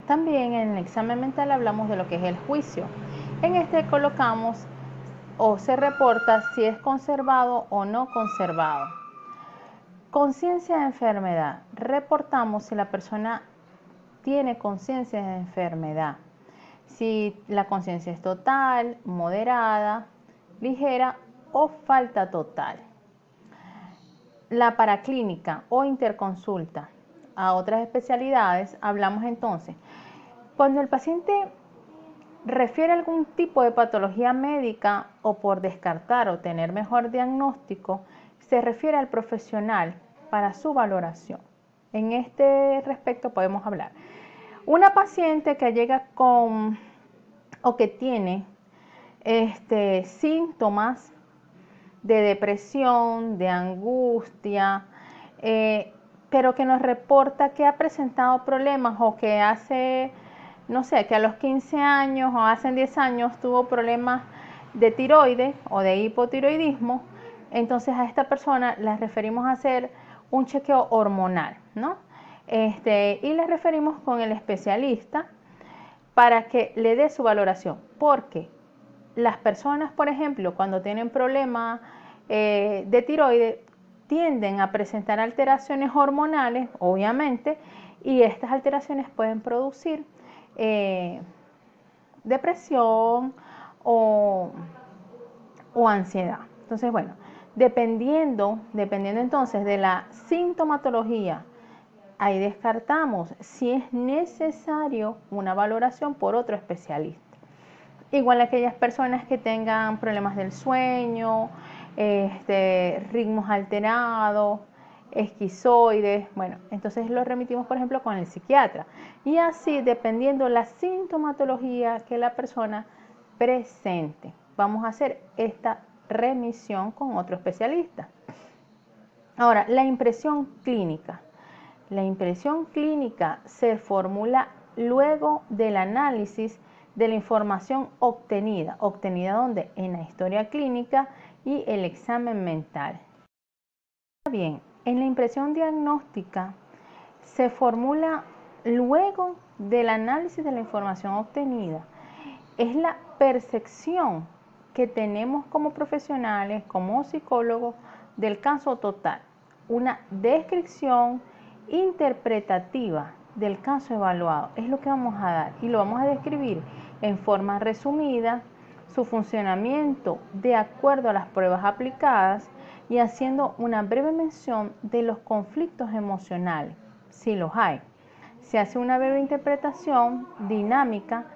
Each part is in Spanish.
También en el examen mental hablamos de lo que es el juicio. En este colocamos o se reporta si es conservado o no conservado. Conciencia de enfermedad. Reportamos si la persona tiene conciencia de enfermedad. Si la conciencia es total, moderada, ligera o falta total. La paraclínica o interconsulta a otras especialidades, hablamos entonces, cuando el paciente refiere algún tipo de patología médica o por descartar o tener mejor diagnóstico, se refiere al profesional para su valoración. En este respecto podemos hablar. Una paciente que llega con o que tiene síntomas de depresión, de angustia, pero que nos reporta que ha presentado problemas o que hace, no sé, que a los 15 años o hace 10 años tuvo problemas de tiroides o de hipotiroidismo, entonces a esta persona la referimos a hacer un chequeo hormonal, ¿no? Y le referimos con el especialista para que le dé su valoración, porque las personas, por ejemplo, cuando tienen problemas de tiroides, tienden a presentar alteraciones hormonales, obviamente, y estas alteraciones pueden producir depresión o ansiedad. Entonces, bueno, dependiendo entonces de la sintomatología, ahí descartamos si es necesario una valoración por otro especialista. Igual aquellas personas que tengan problemas del sueño, ritmos alterados, esquizoides, bueno, entonces lo remitimos por ejemplo con el psiquiatra. Y así, dependiendo la sintomatología que la persona presente, vamos a hacer esta remisión con otro especialista. Ahora, la impresión clínica. La impresión clínica se formula luego del análisis de la información obtenida. ¿Obtenida dónde? En la historia clínica y el examen mental. Bien, en la impresión diagnóstica se formula luego del análisis de la información obtenida. Es la percepción que tenemos como profesionales, como psicólogos, del caso total. Una descripción interpretativa del caso evaluado es lo que vamos a dar y lo vamos a describir en forma resumida, su funcionamiento de acuerdo a las pruebas aplicadas y haciendo una breve mención de los conflictos emocionales, si los hay. Se hace una breve interpretación dinámica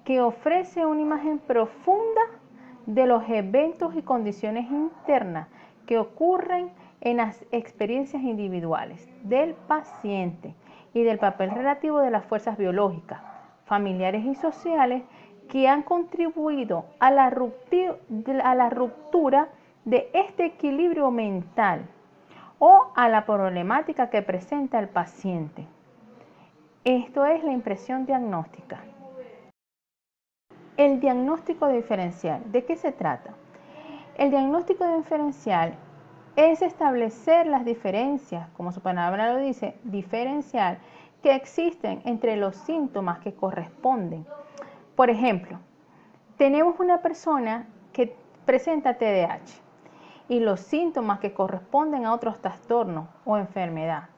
que ofrece una imagen profunda de los eventos y condiciones internas que ocurren en las experiencias individuales del paciente y del papel relativo de las fuerzas biológicas, familiares y sociales que han contribuido a la ruptura de este equilibrio mental o a la problemática que presenta el paciente. Esto es la impresión diagnóstica. El diagnóstico diferencial, ¿de qué se trata? El diagnóstico diferencial es establecer las diferencias, como su palabra lo dice, diferencial, que existen entre los síntomas que corresponden. Por ejemplo, tenemos una persona que presenta TDAH y los síntomas que corresponden a otros trastornos o enfermedad,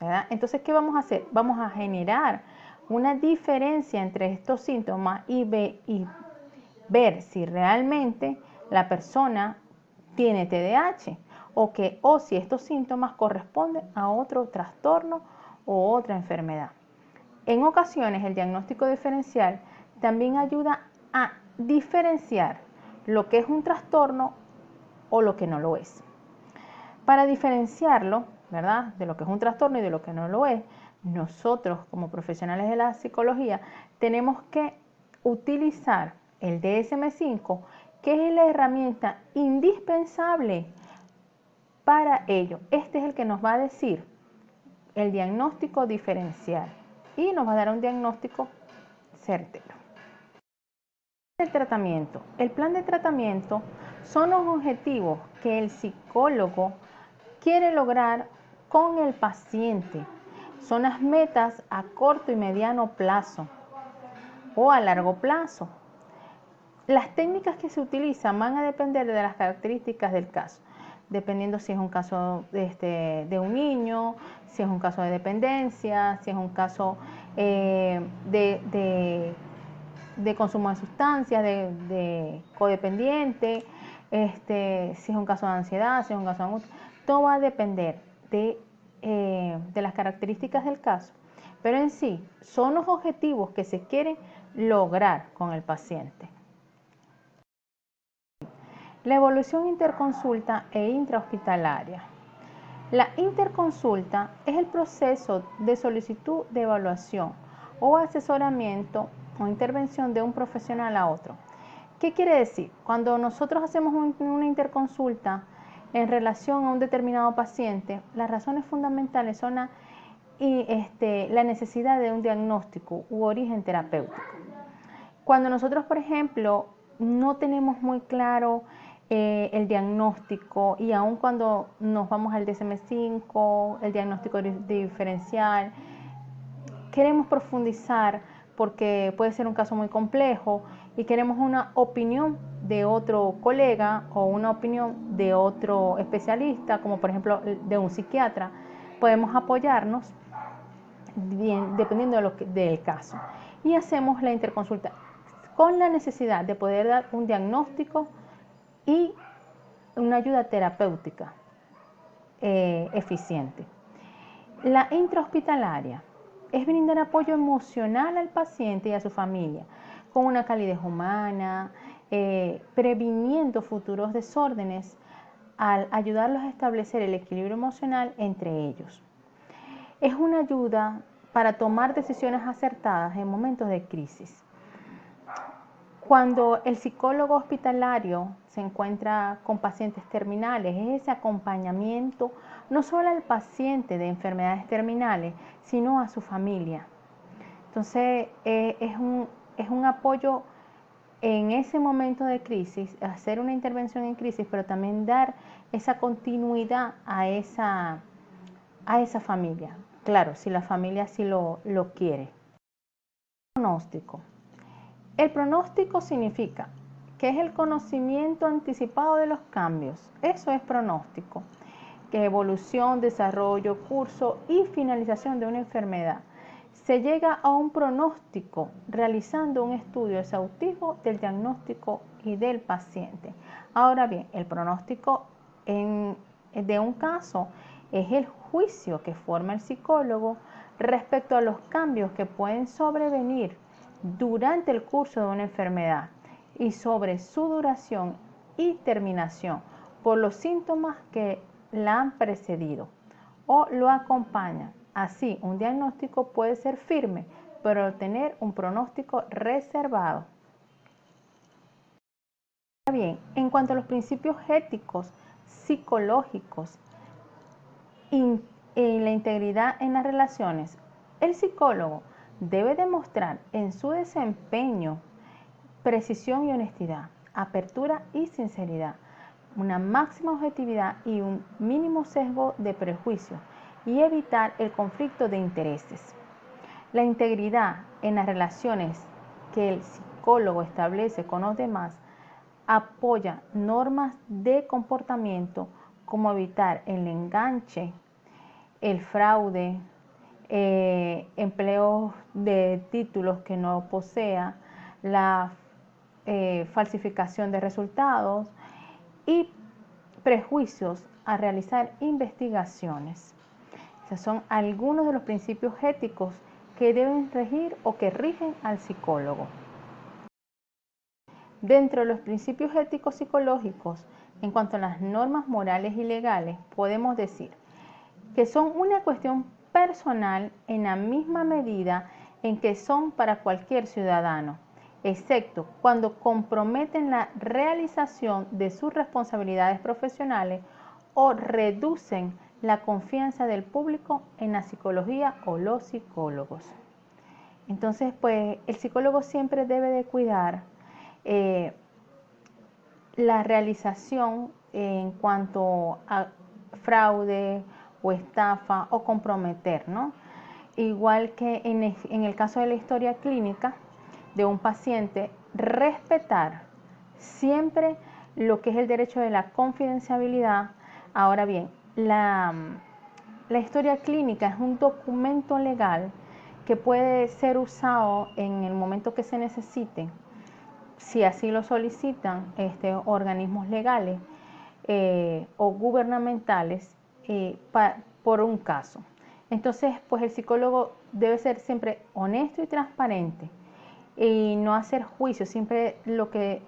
¿verdad? Entonces, ¿qué vamos a hacer? Vamos a generar una diferencia entre estos síntomas y ver si realmente la persona tiene TDAH o si estos síntomas corresponden a otro trastorno o otra enfermedad. En ocasiones, el diagnóstico diferencial también ayuda a diferenciar lo que es un trastorno o lo que no lo es. Para diferenciarlo, ¿verdad?, de lo que es un trastorno y de lo que no lo es, nosotros como profesionales de la psicología tenemos que utilizar el DSM-5, que es la herramienta indispensable para ello. Este es el que nos va a decir el diagnóstico diferencial y nos va a dar un diagnóstico certero. El tratamiento. El plan de tratamiento son los objetivos que el psicólogo quiere lograr con el paciente son las metas a corto y mediano plazo o a largo plazo. Las técnicas que se utilizan van a depender de las características del caso, dependiendo si es un caso de un niño, si es un caso de dependencia, si es un caso de consumo de sustancias, de codependiente, si es un caso de ansiedad, si es un caso de angustia. Todo va a depender de las características del caso, pero en sí son los objetivos que se quieren lograr con el paciente. La evolución interconsulta e intrahospitalaria. La interconsulta es el proceso de solicitud de evaluación o asesoramiento o intervención de un profesional a otro. ¿Qué quiere decir? Cuando nosotros hacemos una interconsulta en relación a un determinado paciente, las razones fundamentales son la necesidad de un diagnóstico u origen terapéutico. Cuando nosotros, por ejemplo, no tenemos muy claro el diagnóstico y aun cuando nos vamos al DSM-5, el diagnóstico diferencial, queremos profundizar porque puede ser un caso muy complejo y queremos una opinión de otro colega o una opinión de otro especialista, como por ejemplo de un psiquiatra, podemos apoyarnos bien, dependiendo del caso, y hacemos la interconsulta con la necesidad de poder dar un diagnóstico y una ayuda terapéutica eficiente. La intrahospitalaria es brindar apoyo emocional al paciente y a su familia, con una calidez humana, previniendo futuros desórdenes, al ayudarlos a establecer el equilibrio emocional entre ellos. Es una ayuda para tomar decisiones acertadas en momentos de crisis. Cuando el psicólogo hospitalario se encuentra con pacientes terminales, es ese acompañamiento no solo al paciente de enfermedades terminales, sino a su familia. Entonces, es un apoyo en ese momento de crisis, hacer una intervención en crisis, pero también dar esa continuidad a esa familia. Claro, si la familia sí lo quiere. Pronóstico. El pronóstico significa que es el conocimiento anticipado de los cambios. Eso es pronóstico. Que evolución, desarrollo, curso y finalización de una enfermedad. Se llega a un pronóstico realizando un estudio exhaustivo del diagnóstico y del paciente. Ahora bien, el pronóstico de un caso es el juicio que forma el psicólogo respecto a los cambios que pueden sobrevenir durante el curso de una enfermedad y sobre su duración y terminación por los síntomas que la han precedido o lo acompañan. Así, un diagnóstico puede ser firme, pero tener un pronóstico reservado. Bien, en cuanto a los principios éticos, psicológicos y la integridad en las relaciones, el psicólogo debe demostrar en su desempeño precisión y honestidad, apertura y sinceridad, una máxima objetividad y un mínimo sesgo de prejuicio y evitar el conflicto de intereses. La integridad en las relaciones que el psicólogo establece con los demás apoya normas de comportamiento como evitar el enganche, el fraude, empleos de títulos que no posea, la falsificación de resultados y prejuicios a realizar investigaciones. Esos son algunos de los principios éticos que deben regir o que rigen al psicólogo. Dentro de los principios éticos psicológicos, en cuanto a las normas morales y legales, podemos decir que son una cuestión personal en la misma medida en que son para cualquier ciudadano, excepto cuando comprometen la realización de sus responsabilidades profesionales o reducen la confianza del público en la psicología o los psicólogos. Entonces, pues el psicólogo siempre debe de cuidar la realización en cuanto a fraude o estafa o comprometer, ¿no? igual que en el caso de la historia clínica de un paciente, respetar siempre lo que es el derecho de la confidencialidad. Ahora bien, la historia clínica es un documento legal que puede ser usado en el momento que se necesite, si así lo solicitan organismos legales o gubernamentales por un caso. Entonces, pues el psicólogo debe ser siempre honesto y transparente y no hacer juicio. Siempre lo que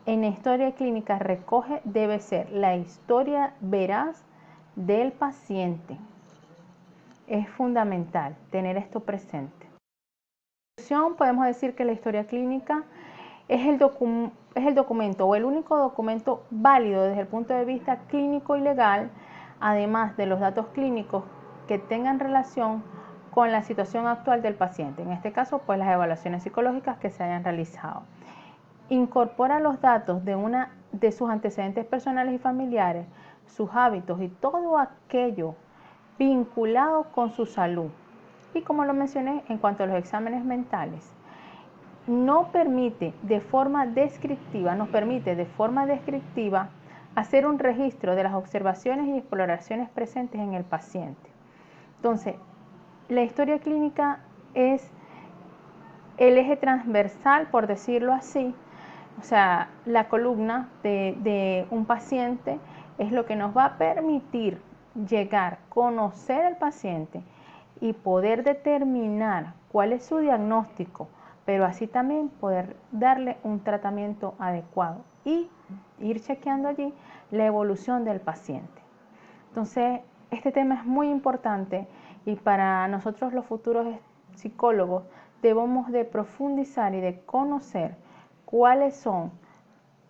en historia clínica recoge debe ser la historia veraz del paciente. Es fundamental tener esto presente. En conclusión, podemos decir que la historia clínica es el documento o el único documento válido desde el punto de vista clínico y legal, además de los datos clínicos que tengan relación con la situación actual del paciente, en este caso pues las evaluaciones psicológicas que se hayan realizado. Incorpora los datos de sus antecedentes personales y familiares, sus hábitos y todo aquello vinculado con su salud. Y como lo mencioné en cuanto a los exámenes mentales, nos permite de forma descriptiva hacer un registro de las observaciones y exploraciones presentes en el paciente. Entonces, la historia clínica es el eje transversal, por decirlo así, o sea, la columna de un paciente es lo que nos va a permitir llegar, conocer al paciente y poder determinar cuál es su diagnóstico, pero así también poder darle un tratamiento adecuado y ir chequeando allí la evolución del paciente. Entonces, este tema es muy importante y para nosotros los futuros psicólogos debemos de profundizar y de conocer cuáles son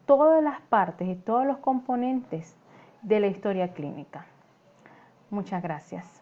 todas las partes y todos los componentes de la historia clínica. Muchas gracias.